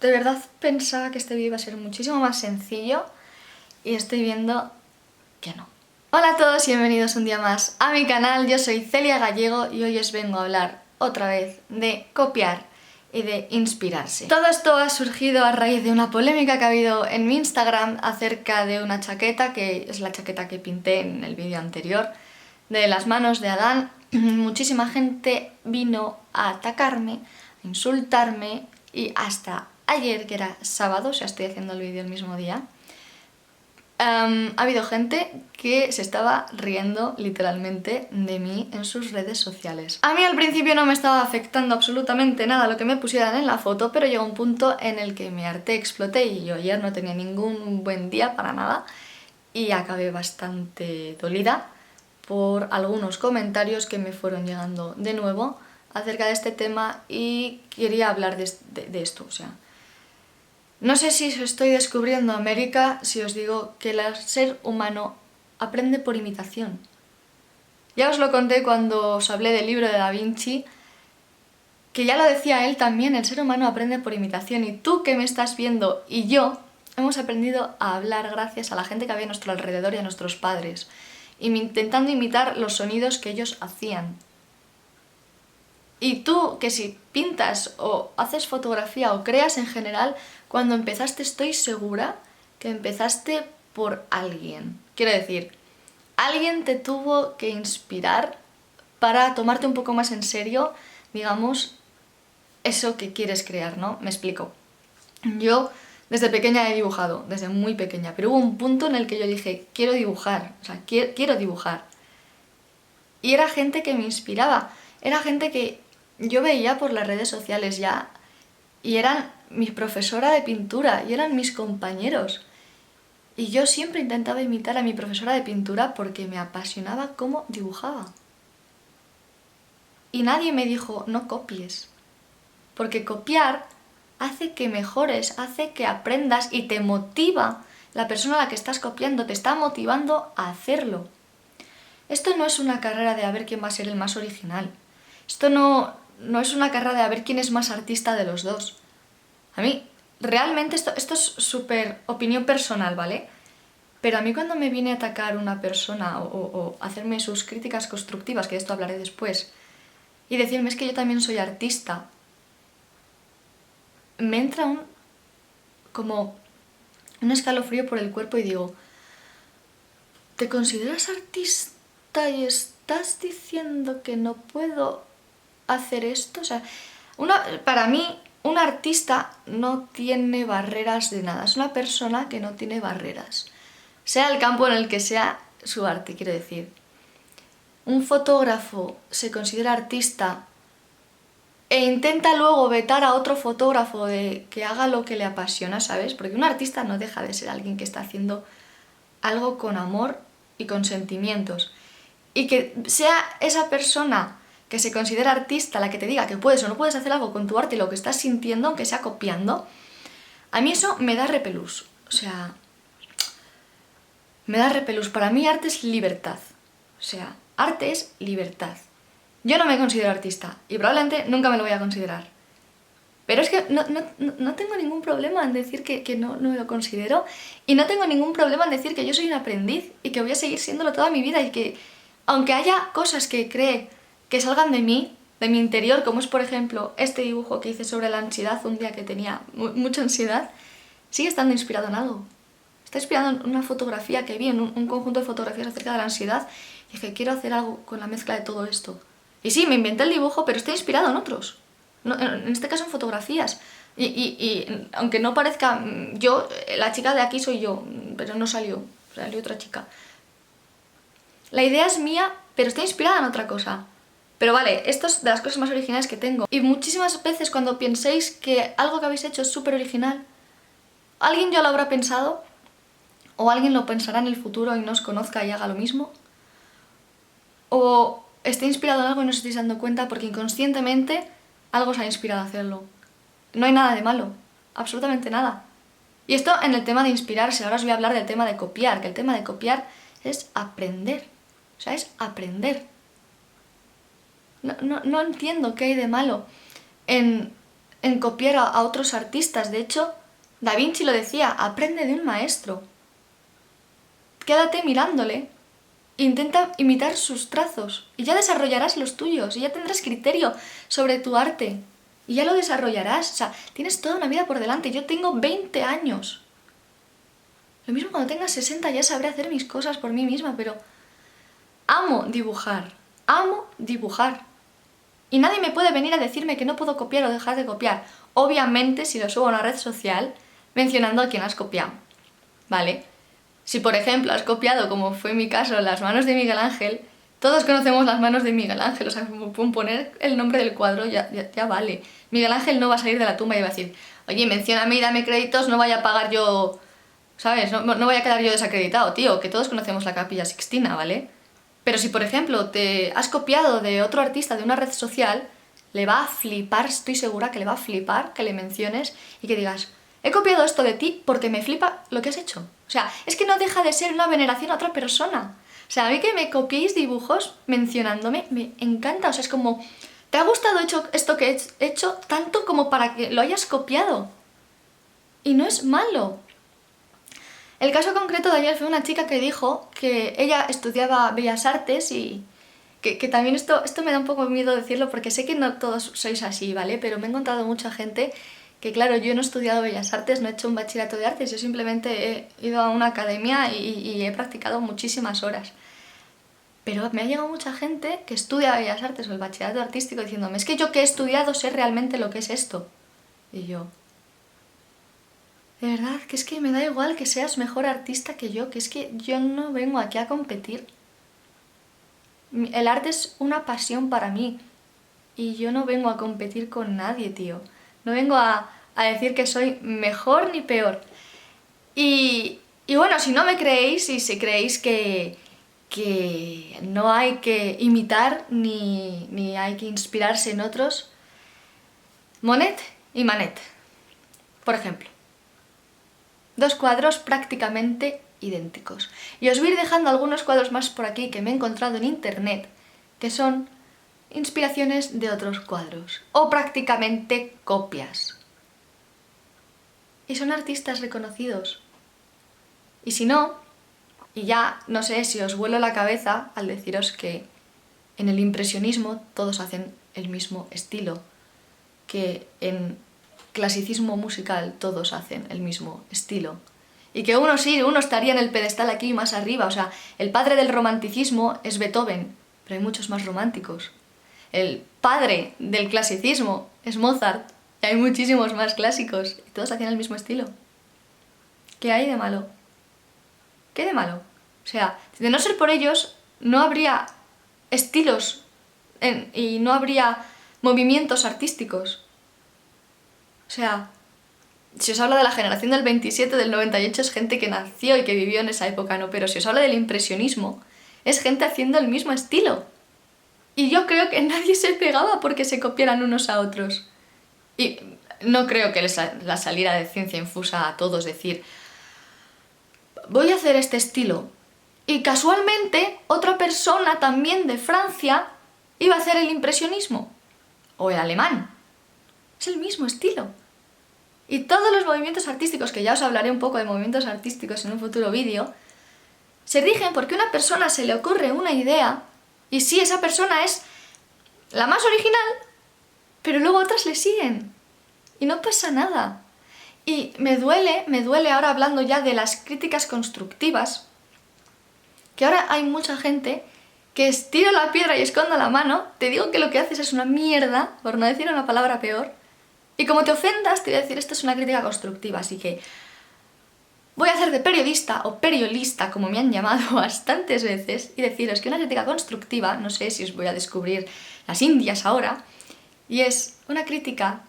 de verdad pensaba que este vídeo iba a ser muchísimo más sencillo y estoy viendo que no. Hola a todos y bienvenidos un día más a mi canal. Yo soy Celia Gallego y hoy os vengo a hablar otra vez de copiar y de inspirarse. Todo esto ha surgido a raíz de una polémica que ha habido en mi Instagram acerca de una chaqueta, que es la chaqueta que pinté en el vídeo anterior, de las manos de Adán. Muchísima gente vino a atacarme, a insultarme y hasta ayer, que era sábado, o sea, estoy haciendo el vídeo el mismo día, ha habido gente que se estaba riendo literalmente de mí en sus redes sociales. A mí al principio no me estaba afectando absolutamente nada lo que me pusieran en la foto, pero llegó un punto en el que me harté, exploté y yo ayer no tenía ningún buen día para nada y acabé bastante dolida por algunos comentarios que me fueron llegando de nuevo acerca de este tema y quería hablar de esto, o sea... No sé si os estoy descubriendo América si os digo que el ser humano aprende por imitación. Ya os lo conté cuando os hablé del libro de Da Vinci, que ya lo decía él también, el ser humano aprende por imitación, y tú que me estás viendo y yo hemos aprendido a hablar gracias a la gente que había a nuestro alrededor y a nuestros padres, intentando imitar los sonidos que ellos hacían. Y tú, que si pintas o haces fotografía o creas en general, cuando empezaste estoy segura que empezaste por alguien. Quiero decir, alguien te tuvo que inspirar para tomarte un poco más en serio, digamos, eso que quieres crear, ¿no? Me explico. Yo desde pequeña he dibujado, desde muy pequeña, pero hubo un punto en el que yo dije, quiero dibujar, o sea, quiero dibujar. Y era gente que me inspiraba, era gente que yo veía por las redes sociales ya, y eran mi profesora de pintura, y eran mis compañeros. Y yo siempre intentaba imitar a mi profesora de pintura porque me apasionaba cómo dibujaba. Y nadie me dijo, no copies. Porque copiar hace que mejores, hace que aprendas y te motiva. La persona a la que estás copiando te está motivando a hacerlo. Esto no es una carrera de a ver quién va a ser el más original. Esto no es una carrera de a ver quién es más artista de los dos. A mí, realmente, esto es súper opinión personal, ¿vale? Pero a mí cuando me viene a atacar una persona o hacerme sus críticas constructivas, que de esto hablaré después, y decirme es que yo también soy artista, me entra como un escalofrío por el cuerpo y digo, ¿te consideras artista y estás diciendo que no puedo hacer esto? O sea, para mí, un artista no tiene barreras de nada. Es una persona que no tiene barreras. Sea el campo en el que sea su arte, quiero decir. Un fotógrafo se considera artista e intenta luego vetar a otro fotógrafo de que haga lo que le apasiona, ¿sabes? Porque un artista no deja de ser alguien que está haciendo algo con amor y con sentimientos. Y que sea esa persona que se considera artista la que te diga que puedes o no puedes hacer algo con tu arte y lo que estás sintiendo, aunque sea copiando, a mí eso me da repelús. O sea, me da repelús. Para mí arte es libertad. O sea, arte es libertad. Yo no me considero artista y probablemente nunca me lo voy a considerar. Pero es que no tengo ningún problema en decir que no me lo considero, y no tengo ningún problema en decir que yo soy un aprendiz y que voy a seguir siéndolo toda mi vida, y que aunque haya cosas que cree que salgan de mí, de mi interior, como es por ejemplo este dibujo que hice sobre la ansiedad un día que tenía mucha ansiedad, sigue estando inspirado en algo. Está inspirado en una fotografía que vi, en un conjunto de fotografías acerca de la ansiedad, y dije, quiero hacer algo con la mezcla de todo esto. Y sí, me inventé el dibujo, pero está inspirado en otros. No, en este caso en fotografías. Y aunque no parezca, yo, la chica de aquí soy yo, pero no salió otra chica. La idea es mía, pero está inspirada en otra cosa. Pero vale, esto es de las cosas más originales que tengo. Y muchísimas veces cuando penséis que algo que habéis hecho es súper original, alguien ya lo habrá pensado, o alguien lo pensará en el futuro y no os conozca y haga lo mismo, o esté inspirado en algo y no os estáis dando cuenta porque inconscientemente algo os ha inspirado a hacerlo. No hay nada de malo, absolutamente nada. Y esto en el tema de inspirarse. Ahora os voy a hablar del tema de copiar, que el tema de copiar es aprender. O sea, es aprender. No entiendo qué hay de malo en en copiar a otros artistas. De hecho, Da Vinci lo decía, aprende de un maestro. Quédate mirándole, intenta imitar sus trazos y ya desarrollarás los tuyos y ya tendrás criterio sobre tu arte y ya lo desarrollarás. O sea, tienes toda una vida por delante. Yo tengo 20 años. Lo mismo cuando tenga 60 ya sabré hacer mis cosas por mí misma, pero amo dibujar, amo dibujar. Y nadie me puede venir a decirme que no puedo copiar o dejar de copiar. Obviamente si lo subo a una red social mencionando a quién has copiado, ¿vale? Si por ejemplo has copiado, como fue mi caso, las manos de Miguel Ángel, todos conocemos las manos de Miguel Ángel, o sea, con poner el nombre del cuadro ya vale. Miguel Ángel no va a salir de la tumba y va a decir, oye, mencióname y dame créditos, no vaya a pagar yo, ¿sabes? No voy a quedar yo desacreditado, tío, que todos conocemos la Capilla Sixtina, ¿vale? Pero si por ejemplo te has copiado de otro artista de una red social, le va a flipar, estoy segura que le va a flipar que le menciones y que digas, he copiado esto de ti porque me flipa lo que has hecho. O sea, es que no deja de ser una veneración a otra persona. O sea, a mí que me copiéis dibujos mencionándome me encanta. O sea, es como, ¿te ha gustado esto que he hecho tanto como para que lo hayas copiado? Y no es malo. El caso concreto de ayer fue una chica que dijo que ella estudiaba Bellas Artes y que también esto me da un poco miedo decirlo porque sé que no todos sois así, ¿vale? Pero me he encontrado mucha gente que, claro, yo no he estudiado Bellas Artes, no he hecho un bachillerato de artes, yo simplemente he ido a una academia y he practicado muchísimas horas. Pero me ha llegado mucha gente que estudia Bellas Artes o el bachillerato artístico diciéndome, es que yo que he estudiado sé realmente lo que es esto. Y yo, de verdad, que es que me da igual que seas mejor artista que yo, que es que yo no vengo aquí a competir. El arte es una pasión para mí y yo no vengo a competir con nadie, tío. No vengo a decir que soy mejor ni peor. Y bueno, si no me creéis y si creéis que no hay que imitar ni hay que inspirarse en otros, Monet y Manet, por ejemplo. Dos cuadros prácticamente idénticos. Y os voy a ir dejando algunos cuadros más por aquí que me he encontrado en internet, que son inspiraciones de otros cuadros, o prácticamente copias. Y son artistas reconocidos. Y si no, y ya no sé si os vuelo la cabeza al deciros que en el impresionismo todos hacen el mismo estilo, que en clasicismo musical todos hacen el mismo estilo. Y que uno sí, uno estaría en el pedestal aquí más arriba. O sea, el padre del romanticismo es Beethoven, pero hay muchos más románticos. El padre del clasicismo es Mozart, y hay muchísimos más clásicos, y todos hacían el mismo estilo. ¿Qué hay de malo? ¿Qué de malo? O sea, de no ser por ellos, no habría estilos y no habría movimientos artísticos. O sea, si os hablo de la generación del 27, del 98, es gente que nació y que vivió en esa época, ¿no? Pero si os hablo del impresionismo, es gente haciendo el mismo estilo. Y yo creo que nadie se pegaba porque se copiaran unos a otros. Y no creo que la saliera de ciencia infusa a todos decir, voy a hacer este estilo. Y casualmente otra persona también de Francia iba a hacer el impresionismo. O el alemán. Es el mismo estilo. Y todos los movimientos artísticos, que ya os hablaré un poco de movimientos artísticos en un futuro vídeo, se rigen porque a una persona se le ocurre una idea y sí, esa persona es la más original, pero luego otras le siguen. Y no pasa nada. Y me duele ahora hablando ya de las críticas constructivas, que ahora hay mucha gente que estira la piedra y esconda la mano, te digo que lo que haces es una mierda, por no decir una palabra peor, y como te ofendas te voy a decir esto es una crítica constructiva, así que voy a hacer de periodista o periolista, como me han llamado bastantes veces, y deciros que una crítica constructiva, no sé si os voy a descubrir las Indias ahora, y es una crítica.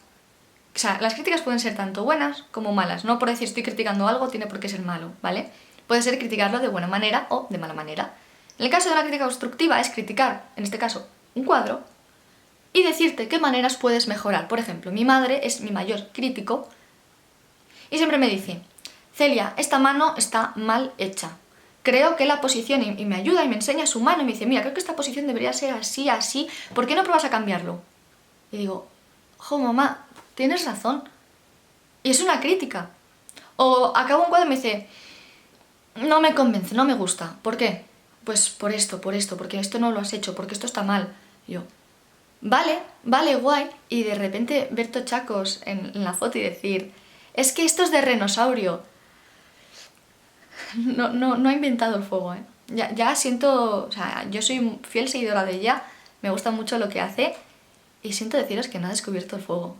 O sea, las críticas pueden ser tanto buenas como malas. No por decir estoy criticando algo tiene por qué ser malo, ¿vale? Puede ser criticarlo de buena manera o de mala manera. En el caso de una crítica constructiva es criticar, en este caso, un cuadro y decirte qué maneras puedes mejorar. Por ejemplo, mi madre es mi mayor crítico y siempre me dice, Celia, esta mano está mal hecha. Creo que la posición, y me ayuda y me enseña su mano y me dice, mira, creo que esta posición debería ser así, así, ¿por qué no pruebas a cambiarlo? Y digo, jo, mamá, tienes razón. Y es una crítica. O acabo un cuadro y me dice, no me convence, no me gusta. ¿Por qué? Pues por esto, porque esto no lo has hecho, porque esto está mal. Y yo, vale, guay. Y de repente ver tochacos en la foto y decir, es que esto es de renosaurio. No ha inventado el fuego, ¿eh? Ya siento, o sea, yo soy fiel seguidora de ella, me gusta mucho lo que hace y siento deciros que no ha descubierto el fuego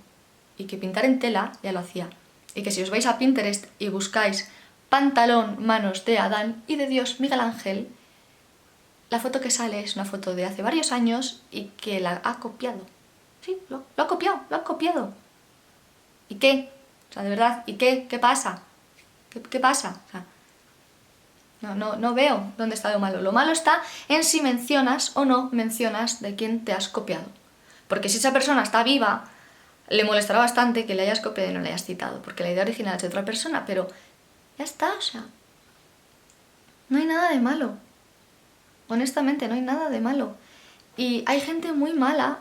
y que pintar en tela ya lo hacía y que si os vais a Pinterest y buscáis pantalón, manos de Adán y de Dios Miguel Ángel, la foto que sale es una foto de hace varios años y que la ha copiado. Sí, lo ha copiado, lo ha copiado. ¿Y qué? O sea, de verdad, ¿y qué? ¿Qué pasa? ¿Qué pasa? O sea, no veo dónde está lo malo. Lo malo está en si mencionas o no mencionas de quién te has copiado. Porque si esa persona está viva, le molestará bastante que le hayas copiado y no le hayas citado, porque la idea original es de otra persona, pero ya está, o sea, no hay nada de malo. Honestamente, no hay nada de malo. Y hay gente muy mala,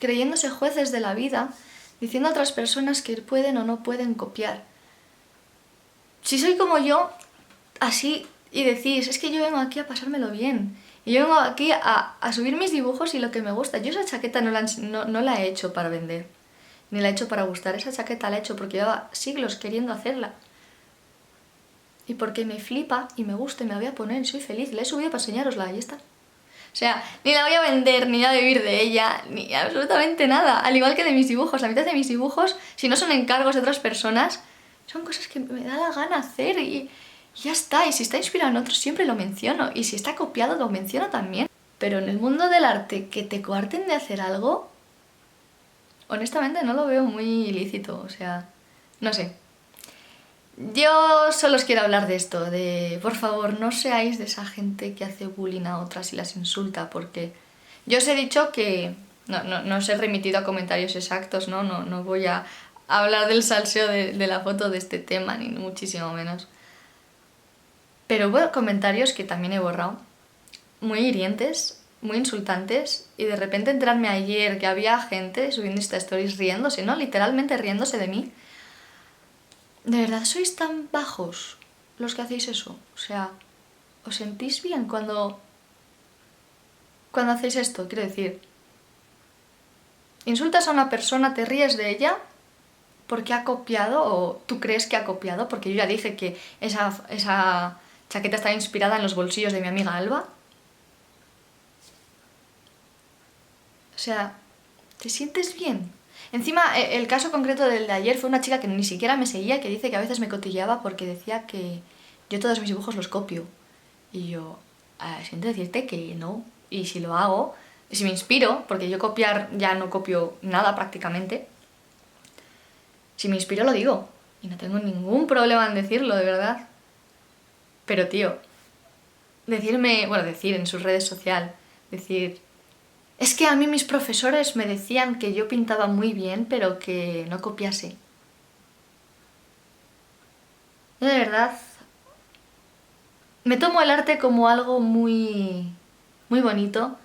creyéndose jueces de la vida, diciendo a otras personas que pueden o no pueden copiar. Si soy como yo, así, y decís, es que yo vengo aquí a pasármelo bien. Y yo vengo aquí a subir mis dibujos y lo que me gusta. Yo esa chaqueta no la he hecho para vender, ni la he hecho para gustar. Esa chaqueta la he hecho porque llevaba siglos queriendo hacerla. Y porque me flipa y me gusta y me la voy a poner y soy feliz. La he subido para enseñárosla y ya está. O sea, ni la voy a vender, ni a vivir de ella, ni absolutamente nada. Al igual que de mis dibujos. La mitad de mis dibujos, si no son encargos de otras personas, son cosas que me da la gana hacer y ya está. Y si está inspirado en otros, siempre lo menciono. Y si está copiado, lo menciono también. Pero en el mundo del arte, que te coarten de hacer algo, honestamente no lo veo muy ilícito. O sea, no sé. Yo solo os quiero hablar de esto, de por favor no seáis de esa gente que hace bullying a otras y las insulta, porque yo os he dicho que no os he remitido a comentarios exactos, no voy a hablar del salseo de la foto de este tema, ni muchísimo menos. Pero hubo comentarios que también he borrado, muy hirientes, muy insultantes, y de repente enterarme ayer que había gente subiendo Insta Stories riéndose, ¿no? Literalmente riéndose de mí. ¿De verdad sois tan bajos los que hacéis eso? O sea, ¿os sentís bien cuando hacéis esto? Quiero decir, insultas a una persona, te ríes de ella porque ha copiado o tú crees que ha copiado, porque yo ya dije que esa chaqueta está inspirada en los bolsillos de mi amiga Alba. O sea, ¿te sientes bien? Encima, el caso concreto del de ayer fue una chica que ni siquiera me seguía, que dice que a veces me cotilleaba porque decía que yo todos mis dibujos los copio. Y yo, siento decirte que no. Y si lo hago, si me inspiro, porque yo copiar ya no copio nada prácticamente, si me inspiro lo digo. Y no tengo ningún problema en decirlo, de verdad. Pero tío, decir en sus redes sociales, decir... Es que a mí mis profesores me decían que yo pintaba muy bien, pero que no copiase. Yo de verdad me tomo el arte como algo muy, muy bonito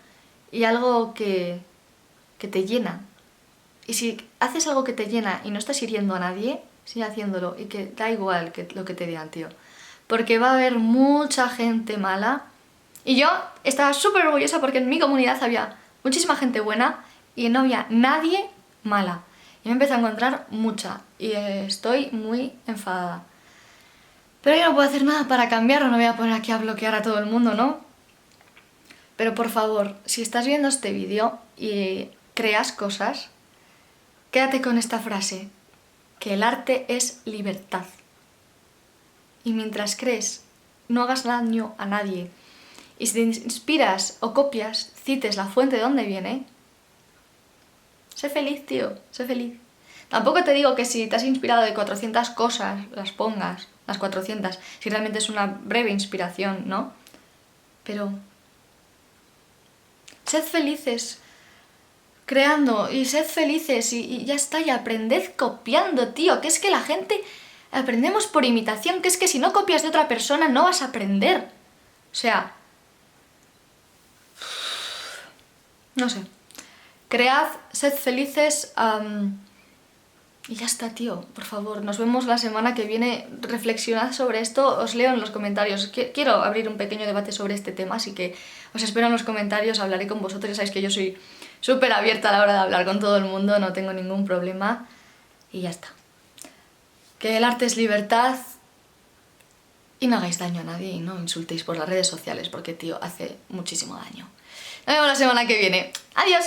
y algo que te llena. Y si haces algo que te llena y no estás hiriendo a nadie, sigue haciéndolo y que da igual lo que te digan, tío. Porque va a haber mucha gente mala. Y yo estaba súper orgullosa porque en mi comunidad había muchísima gente buena y no había nadie mala. Y me empecé a encontrar mucha y estoy muy enfadada. Pero yo no puedo hacer nada para cambiarlo, no voy a poner aquí a bloquear a todo el mundo, ¿no? Pero por favor, si estás viendo este vídeo y creas cosas, quédate con esta frase, que el arte es libertad. Y mientras crees, no hagas daño a nadie. Y si te inspiras o copias, cites la fuente de donde viene, sé feliz, tío, sé feliz. Tampoco te digo que si te has inspirado de 400 cosas, las pongas, las 400, si realmente es una breve inspiración, ¿no? Pero sed felices creando y sed felices y ya está, y aprended copiando, tío, que es que la gente aprendemos por imitación, que es que si no copias de otra persona no vas a aprender. O sea, no sé. Cread, sed felices, Y ya está, tío, por favor, nos vemos la semana que viene. Reflexionad sobre esto, os leo en los comentarios. Quiero abrir un pequeño debate sobre este tema, así que os espero en los comentarios, hablaré con vosotros. Ya sabéis que yo soy súper abierta a la hora de hablar con todo el mundo, no tengo ningún problema. Y ya está. Que el arte es libertad y no hagáis daño a nadie y no insultéis por las redes sociales, porque, tío, hace muchísimo daño. Nos vemos la semana que viene. ¡Adiós!